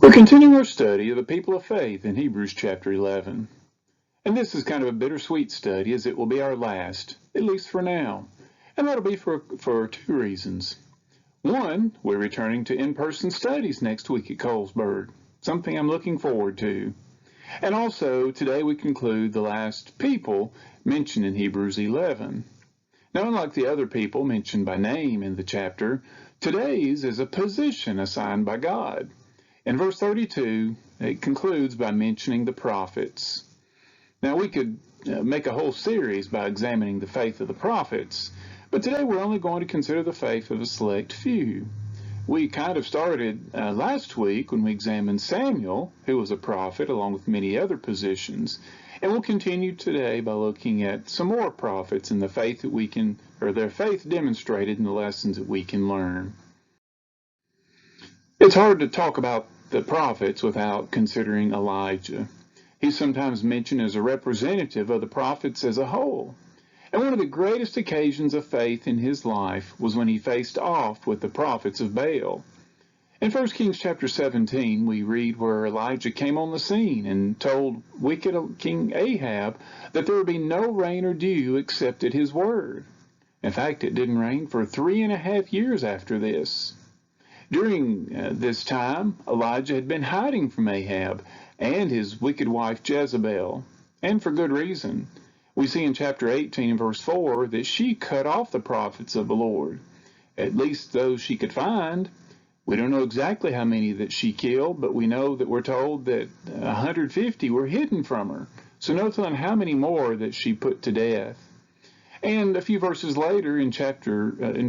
We're continuing our study of the people of faith in Hebrews chapter 11. And this is kind of a bittersweet study, as it will be our last, at least for now. And that'll be for two reasons. One, we're returning to in-person studies next week at Colesburg, something I'm looking forward to. And also, today we conclude the last people mentioned in Hebrews 11. Now, unlike the other people mentioned by name in the chapter, today's is a position assigned by God. In verse 32, it concludes by mentioning the prophets. Now, we could make a whole series by examining the faith of the prophets, but today we're only going to consider the faith of a select few. We kind of started last week when we examined Samuel, who was a prophet, along with many other positions, and we'll continue today by looking at some more prophets and the faith that we can, or their faith demonstrated in the lessons that we can learn. It's hard to talk about the prophets without considering Elijah. He's sometimes mentioned as a representative of the prophets as a whole. And one of the greatest occasions of faith in his life was when he faced off with the prophets of Baal. In 1 Kings chapter 17, we read where Elijah came on the scene and told wicked King Ahab that there would be no rain or dew except at his word. In fact, it didn't rain for 3.5 years after this. During this time, Elijah had been hiding from Ahab and his wicked wife Jezebel, and for good reason. We see in chapter 18 and verse 4 that she cut off the prophets of the Lord, at least those she could find. We don't know exactly how many that she killed, but we know that we're told that 150 were hidden from her. So no telling how many more that she put to death. And a few verses later in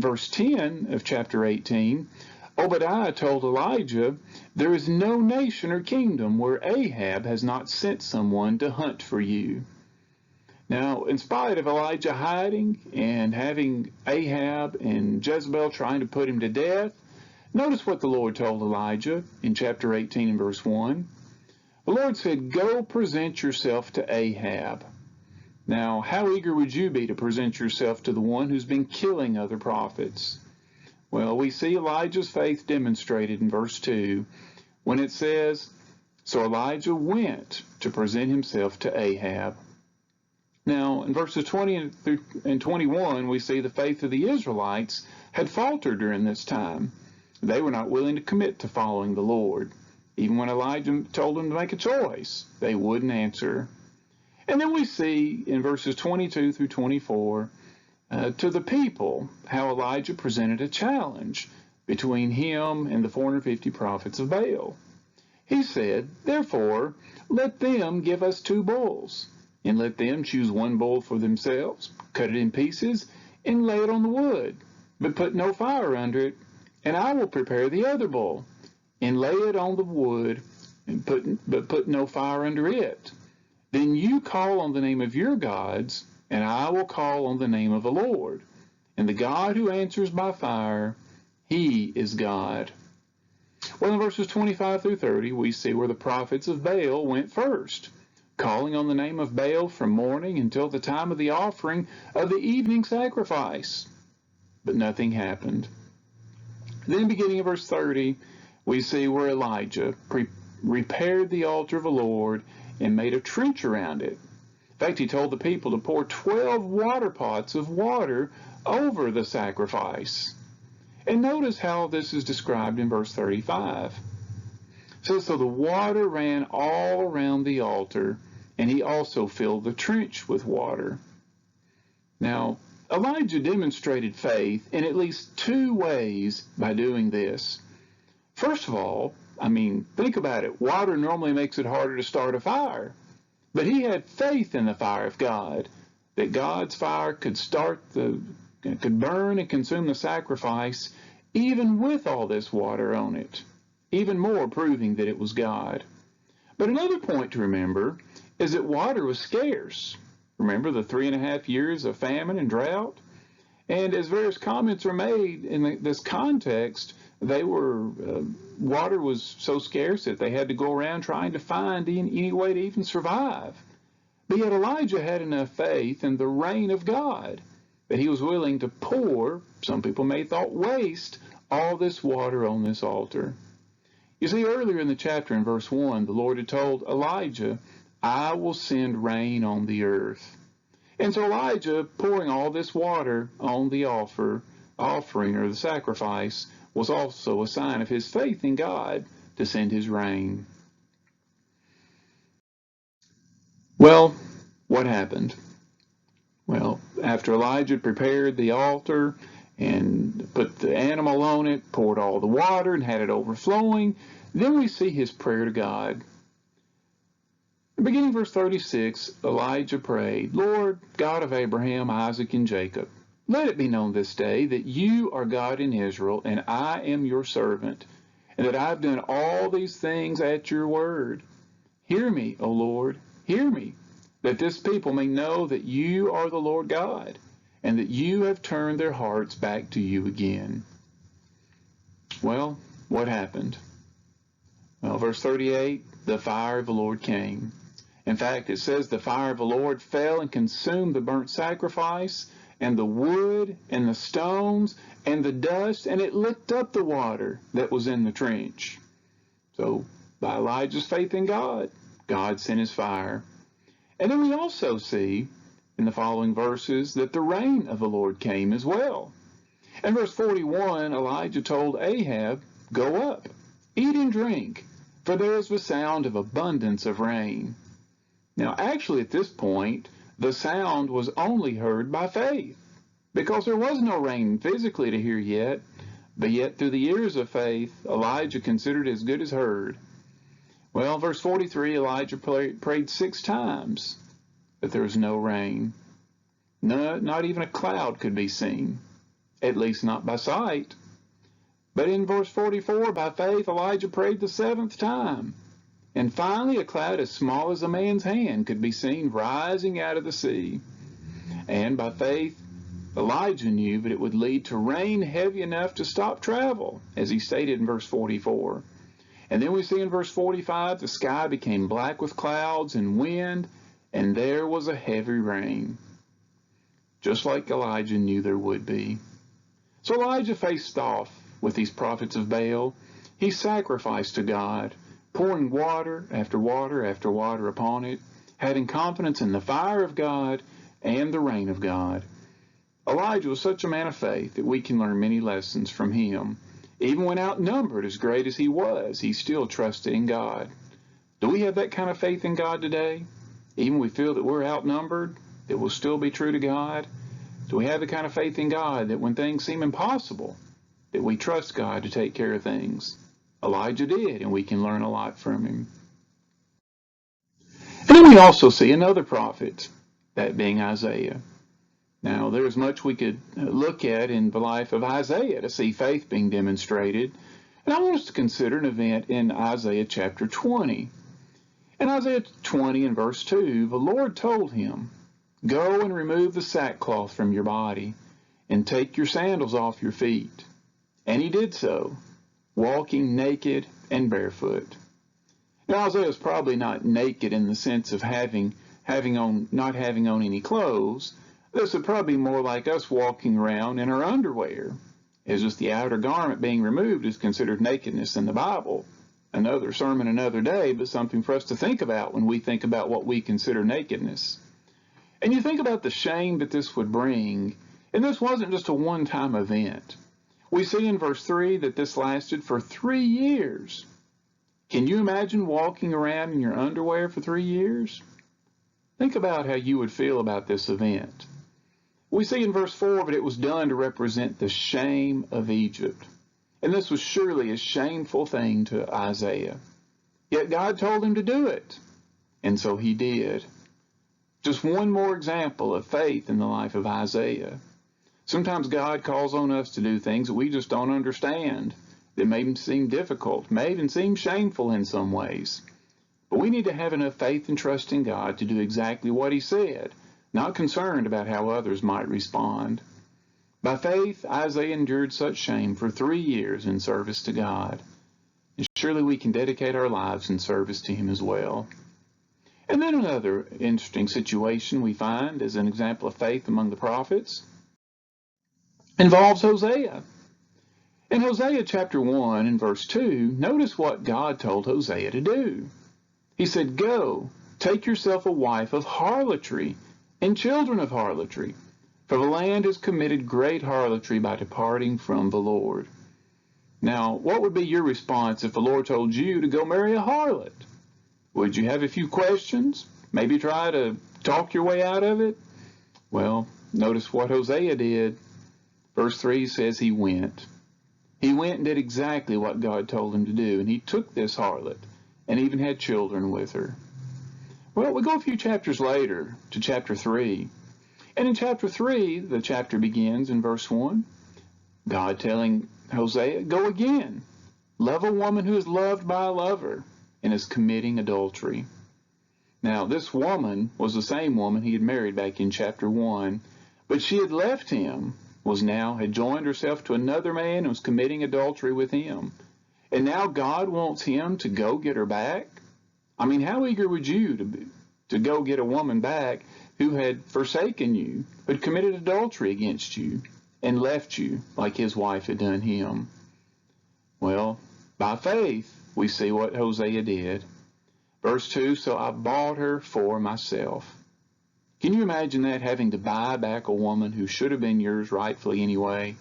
verse 10 of chapter 18, Obadiah told Elijah, "There is no nation or kingdom where Ahab has not sent someone to hunt for you." Now, in spite of Elijah hiding and having Ahab and Jezebel trying to put him to death, notice what the Lord told Elijah in chapter 18 and verse 1. The Lord said, "Go present yourself to Ahab." Now, how eager would you be to present yourself to the one who's been killing other prophets? Well, we see Elijah's faith demonstrated in verse 2 when it says, "So Elijah went to present himself to Ahab." Now, in verses 20 and 21, we see the faith of the Israelites had faltered during this time. They were not willing to commit to following the Lord. Even when Elijah told them to make a choice, they wouldn't answer. And then we see in verses 22 through 24, to the people, how Elijah presented a challenge between him and the 450 prophets of Baal. He said, "Therefore, let them give us 2 bulls, and let them choose 1 bull for themselves, cut it in pieces, and lay it on the wood, but put no fire under it, and I will prepare the other bull, and lay it on the wood, but put no fire under it. Then you call on the name of your gods, and I will call on the name of the Lord. And the God who answers by fire, he is God." Well, in verses 25 through 30, we see where the prophets of Baal went first, calling on the name of Baal from morning until the time of the offering of the evening sacrifice. But nothing happened. Then beginning in verse 30, we see where Elijah repaired the altar of the Lord and made a trench around it. In fact, he told the people to pour 12 water pots of water over the sacrifice. And notice how this is described in verse 35. It says, "So the water ran all around the altar, and he also filled the trench with water." Now, Elijah demonstrated faith in at least 2 ways by doing this. First of all, think about it. Water normally makes it harder to start a fire. But he had faith in the fire of God, that God's fire could burn and consume the sacrifice, even with all this water on it, even more proving that it was God. But another point to remember is that water was scarce. Remember the 3.5 years of famine and drought? And as various comments are made in this context, water was so scarce that they had to go around trying to find any way to even survive. But yet Elijah had enough faith in the reign of God that he was willing to pour, some people may have thought waste, all this water on this altar. You see, earlier in the chapter in verse 1, the Lord had told Elijah, I will send rain on the earth. And so Elijah, pouring all this water on the offering or the sacrifice, was also a sign of his faith in God to send his rain. Well, what happened? Well, after Elijah prepared the altar and put the animal on it, poured all the water and had it overflowing, then we see his prayer to God. Beginning verse 36, Elijah prayed, Lord, God of Abraham, Isaac, and Jacob, let it be known this day that you are God in Israel, and I am your servant, and that I've done all these things at your word. Hear me, O Lord, hear me, that this people may know that you are the Lord God, and that you have turned their hearts back to you again. Well, what happened? Well, verse 38, the fire of the Lord came. In fact, it says the fire of the Lord fell and consumed the burnt sacrifice, and the wood, and the stones, and the dust, and it licked up the water that was in the trench. So, by Elijah's faith in God, God sent his fire. And then we also see in the following verses that the rain of the Lord came as well. In verse 41, Elijah told Ahab, Go up, eat and drink, for there is the sound of abundance of rain. Now, actually, at this point, the sound was only heard by faith, because there was no rain physically to hear yet, but yet through the ears of faith, Elijah considered as good as heard. Well, verse 43, Elijah prayed 6 times, but there was no rain. Not even a cloud could be seen, at least not by sight. But in verse 44, by faith, Elijah prayed the 7th time. And finally, a cloud as small as a man's hand could be seen rising out of the sea. And by faith, Elijah knew that it would lead to rain heavy enough to stop travel, as he stated in verse 44. And then we see in verse 45, the sky became black with clouds and wind, and there was a heavy rain, just like Elijah knew there would be. So Elijah faced off with these prophets of Baal. He sacrificed to God, pouring water after water after water upon it, having confidence in the fire of God and the rain of God. Elijah was such a man of faith that we can learn many lessons from him. Even when outnumbered as great as he was, he still trusted in God. Do we have that kind of faith in God today? Even when we feel that we're outnumbered, that we'll still be true to God? Do we have the kind of faith in God that when things seem impossible, that we trust God to take care of things? Elijah did, and we can learn a lot from him. And then we also see another prophet, that being Isaiah. Now, there's much we could look at in the life of Isaiah to see faith being demonstrated. And I want us to consider an event in Isaiah chapter 20. In Isaiah 20 and verse 2, the Lord told him, Go and remove the sackcloth from your body, and take your sandals off your feet. And he did so, walking naked and barefoot. Now, Isaiah is probably not naked in the sense of not having on any clothes. This would probably be more like us walking around in our underwear, as just the outer garment being removed is considered nakedness in the Bible. Another sermon another day, but something for us to think about when we think about what we consider nakedness. And you think about the shame that this would bring, and this wasn't just a one-time event. We see in verse 3 that this lasted for 3 years. Can you imagine walking around in your underwear for 3 years? Think about how you would feel about this event. We see in verse 4 that it was done to represent the shame of Egypt. And this was surely a shameful thing to Isaiah. Yet God told him to do it, and so he did. Just one more example of faith in the life of Isaiah. Sometimes God calls on us to do things that we just don't understand, that may seem difficult, may even seem shameful in some ways. But we need to have enough faith and trust in God to do exactly what he said, not concerned about how others might respond. By faith, Isaiah endured such shame for 3 years in service to God. And surely we can dedicate our lives in service to him as well. And then another interesting situation we find as an example of faith among the prophets involves Hosea. In Hosea chapter 1 and verse 2, notice what God told Hosea to do. He said, "Go, take yourself a wife of harlotry and children of harlotry, for the land has committed great harlotry by departing from the Lord." Now, what would be your response if the Lord told you to go marry a harlot? Would you have a few questions? Maybe try to talk your way out of it? Well, notice what Hosea did. Verse 3 says he went. He went and did exactly what God told him to do, and he took this harlot and even had children with her. Well, we go a few chapters later to chapter 3. And in chapter 3, the chapter begins in verse 1. God telling Hosea, "Go again. Love a woman who is loved by a lover and is committing adultery." Now, this woman was the same woman he had married back in chapter 1, but she had left him, had joined herself to another man and was committing adultery with him. And now God wants him to go get her back? I mean, how eager would you to go get a woman back who had forsaken you, who had committed adultery against you, and left you like his wife had done him? Well, by faith, we see what Hosea did. Verse 2, "So I bought her for myself." Can you imagine that, having to buy back a woman who should have been yours rightfully anyway?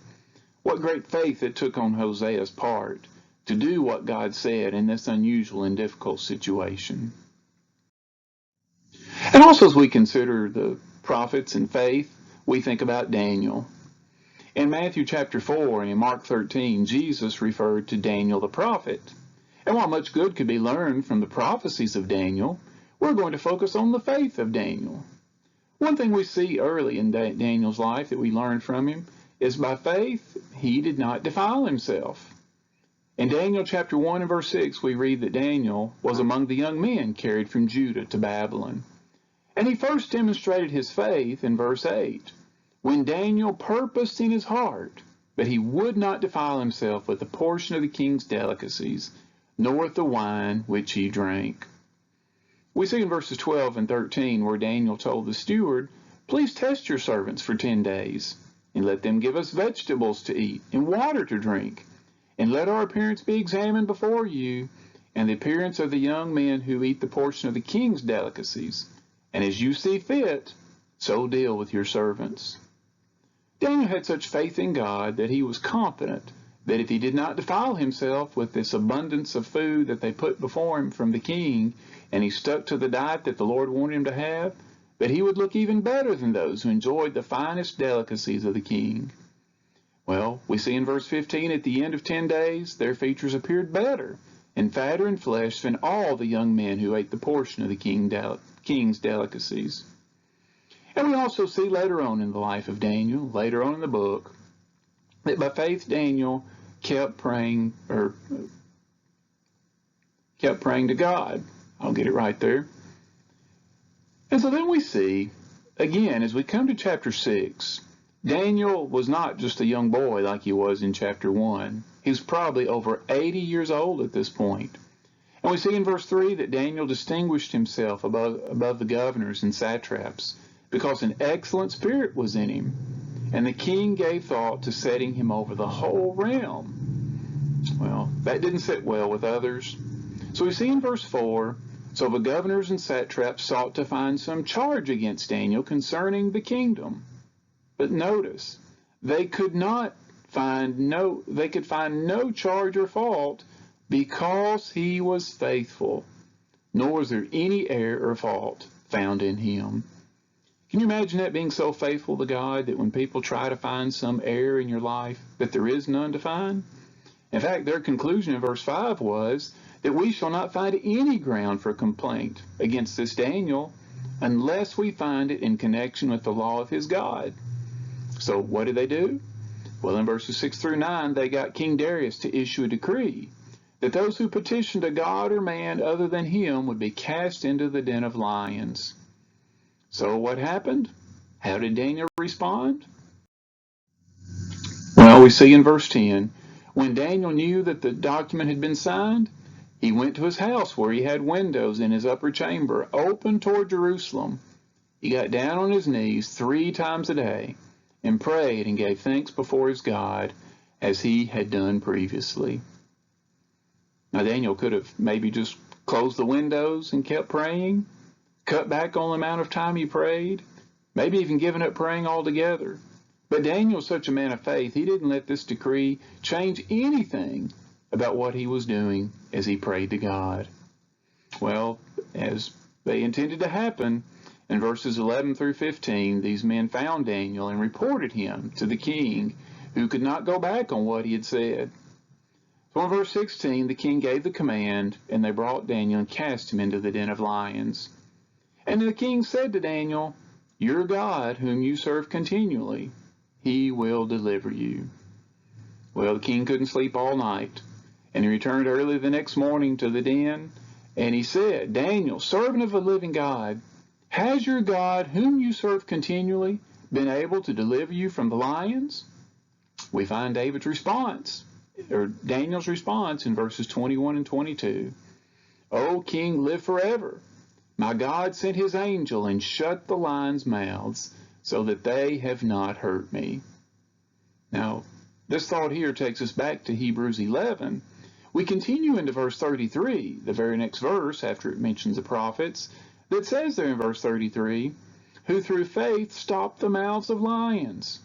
What great faith it took on Hosea's part to do what God said in this unusual and difficult situation. And also, as we consider the prophets and faith, we think about Daniel. In Matthew chapter 4 and in Mark 13, Jesus referred to Daniel the prophet. And while much good could be learned from the prophecies of Daniel, we're going to focus on the faith of Daniel. One thing we see early in Daniel's life that we learn from him is by faith, he did not defile himself. In Daniel chapter 1 and verse 6, we read that Daniel was among the young men carried from Judah to Babylon. And he first demonstrated his faith in verse 8, when Daniel purposed in his heart, but he would not defile himself with a portion of the king's delicacies, nor with the wine which he drank. We see in verses 12 and 13 where Daniel told the steward, "Please test your servants for 10 days, and let them give us vegetables to eat and water to drink, and let our appearance be examined before you, and the appearance of the young men who eat the portion of the king's delicacies. And as you see fit, so deal with your servants." Daniel had such faith in God that he was confident that if he did not defile himself with this abundance of food that they put before him from the king, and he stuck to the diet that the Lord wanted him to have, that he would look even better than those who enjoyed the finest delicacies of the king. Well, we see in verse 15, at the end of 10 days, their features appeared better and fatter in flesh than all the young men who ate the portion of the king's delicacies. And we also see later on in the life of Daniel, later on in the book, that by faith Daniel kept praying to God. I'll get it right there. And so then we see, again, as we come to chapter 6, Daniel was not just a young boy like he was in chapter 1. He was probably over 80 years old at this point. And we see in verse 3 that Daniel distinguished himself above the governors and satraps because an excellent spirit was in him, and the king gave thought to setting him over the whole realm. Well, that didn't sit well with others. So we see in verse 4, "So the governors and satraps sought to find some charge against Daniel concerning the kingdom." But notice, they could find no charge or fault because he was faithful, nor was there any error or fault found in him. Can you imagine that, being so faithful to God that when people try to find some error in your life, that there is none to find? In fact, their conclusion in verse 5 was that we shall not find any ground for complaint against this Daniel unless we find it in connection with the law of his God. So what did they do? Well, in verses 6 through 9, they got King Darius to issue a decree that those who petitioned a god or man other than him would be cast into the den of lions. So what happened? How did Daniel respond? Well, we see in verse 10, when Daniel knew that the document had been signed, he went to his house where he had windows in his upper chamber open toward Jerusalem. He got down on his knees 3 times a day and prayed and gave thanks before his God. as he had done previously. Now, Daniel could have maybe just closed the windows and kept praying, cut back on the amount of time he prayed, maybe even given up praying altogether. But Daniel's such a man of faith, he didn't let this decree change anything about what he was doing as he prayed to God. Well, as they intended to happen, in verses 11 through 15, these men found Daniel and reported him to the king, who could not go back on what he had said. So in verse 16, the king gave the command, and they brought Daniel and cast him into the den of lions. And the king said to Daniel, "Your God, whom you serve continually, he will deliver you." Well, the king couldn't sleep all night, and he returned early the next morning to the den, and he said, "Daniel, servant of the living God, has your God, whom you serve continually, been able to deliver you from the lions?" We find David's response, or Daniel's response, in verses 21 and 22. "O king, live forever. My God sent his angel and shut the lions' mouths, so that they have not hurt me." Now, this thought here takes us back to Hebrews 11. We continue into verse 33, the very next verse after it mentions the prophets, that says there in verse 33, "Who through faith stopped the mouths of lions."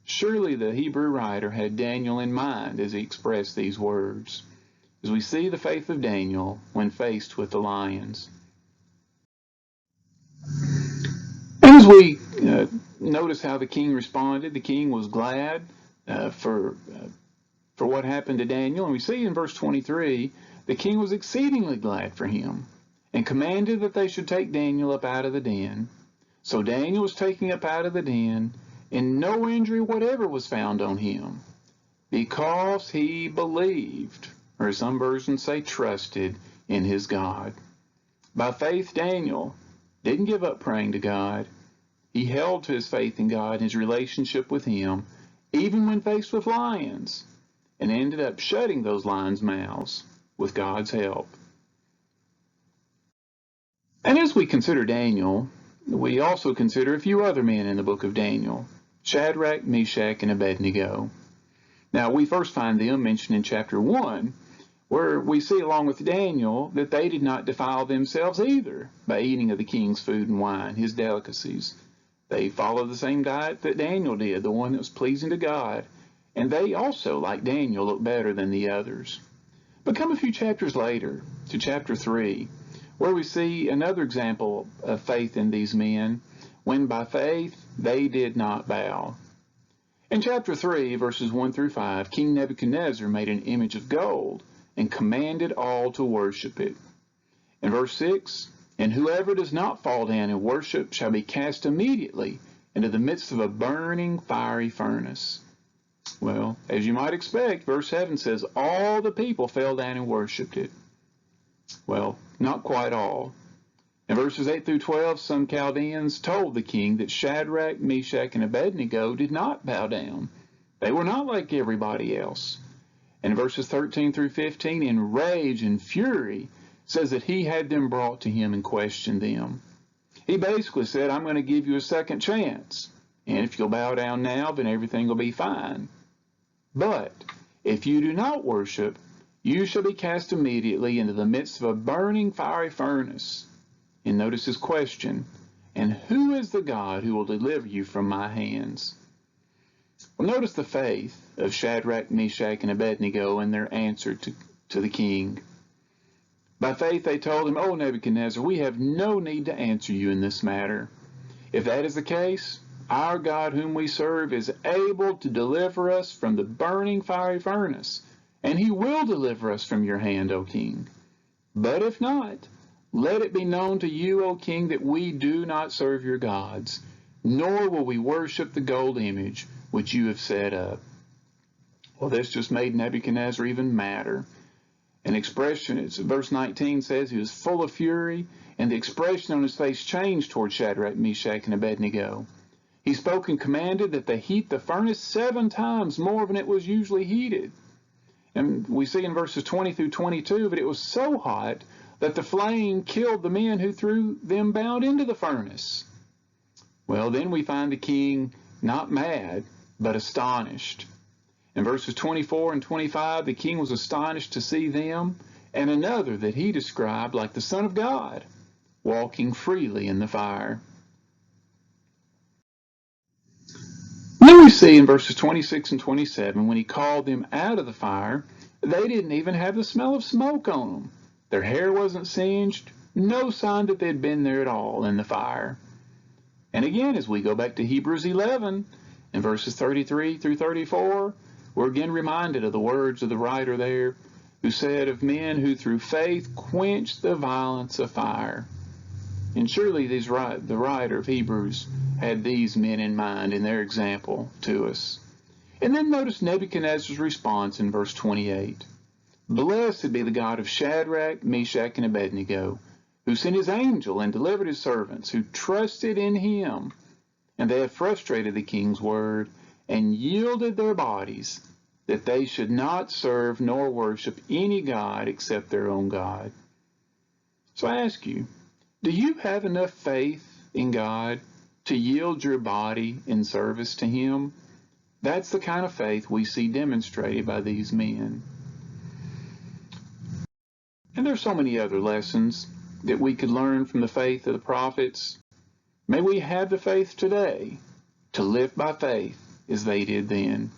Surely the Hebrew writer had Daniel in mind as he expressed these words, as we see the faith of Daniel when faced with the lions. And as we notice how the king responded, the king was glad for what happened to Daniel. And we see in verse 23, the king was exceedingly glad for him and commanded that they should take Daniel up out of the den. So Daniel was taken up out of the den, and no injury whatever was found on him, because he believed, or as some versions say, trusted in his God. By faith, Daniel didn't give up praying to God. He held to his faith in God and his relationship with him, even when faced with lions, and ended up shutting those lions' mouths with God's help. And as we consider Daniel, we also consider a few other men in the book of Daniel: Shadrach, Meshach, and Abednego. Now, we first find them mentioned in chapter 1, where we see, along with Daniel, that they did not defile themselves either by eating of the king's food and wine, his delicacies. They followed the same diet that Daniel did, the one that was pleasing to God, and they also, like Daniel, looked better than the others. But come a few chapters later, to chapter 3, where we see another example of faith in these men, when by faith they did not bow. In chapter 3, verses 1 through 5, King Nebuchadnezzar made an image of gold and commanded all to worship it. In verse 6, "And whoever does not fall down and worship shall be cast immediately into the midst of a burning fiery furnace." Well, as you might expect, verse 7 says all the people fell down and worshipped it. Well, not quite all. In verses 8 through 12, some Chaldeans told the king that Shadrach, Meshach, and Abednego did not bow down. They were not like everybody else. In verses 13 through 15, in rage and fury, says that he had them brought to him and questioned them. He basically said, "I'm going to give you a second chance, and if you'll bow down now, then everything will be fine. But if you do not worship, you shall be cast immediately into the midst of a burning fiery furnace." And notice his question, "And who is the God who will deliver you from my hands?" Well, notice the faith of Shadrach, Meshach, and Abednego in their answer to the king. By faith they told him, "O Nebuchadnezzar, we have no need to answer you in this matter. If that is the case, our God whom we serve is able to deliver us from the burning fiery furnace, and he will deliver us from your hand, O king. But if not, let it be known to you, O king, that we do not serve your gods, nor will we worship the gold image which you have set up." Well, this just made Nebuchadnezzar even madder. An expression, verse 19 says he was full of fury, and the expression on his face changed toward Shadrach, Meshach, and Abednego. He spoke and commanded that they heat the furnace 7 times more than it was usually heated. And we see in verses 20 through 22 that it was so hot that the flame killed the men who threw them bound into the furnace. Well, then we find the king not mad, but astonished. In verses 24 and 25, the king was astonished to see them, and another that he described like the Son of God, walking freely in the fire. Then we see in verses 26 and 27, when he called them out of the fire, they didn't even have the smell of smoke on them. Their hair wasn't singed, no sign that they'd been there at all in the fire. And again, as we go back to Hebrews 11, in verses 33 through 34, we're again reminded of the words of the writer there, who said, of men who through faith quenched the violence of fire. And surely the writer of Hebrews had these men in mind in their example to us. And then notice Nebuchadnezzar's response in verse 28. Blessed be the God of Shadrach, Meshach, and Abednego, who sent his angel and delivered his servants, who trusted in him. And they have frustrated the king's word and yielded their bodies, that they should not serve nor worship any god except their own God. So I ask you, do you have enough faith in God to yield your body in service to him? That's the kind of faith we see demonstrated by these men. And there's so many other lessons that we could learn from the faith of the prophets. May we have the faith today to live by faith as they did then.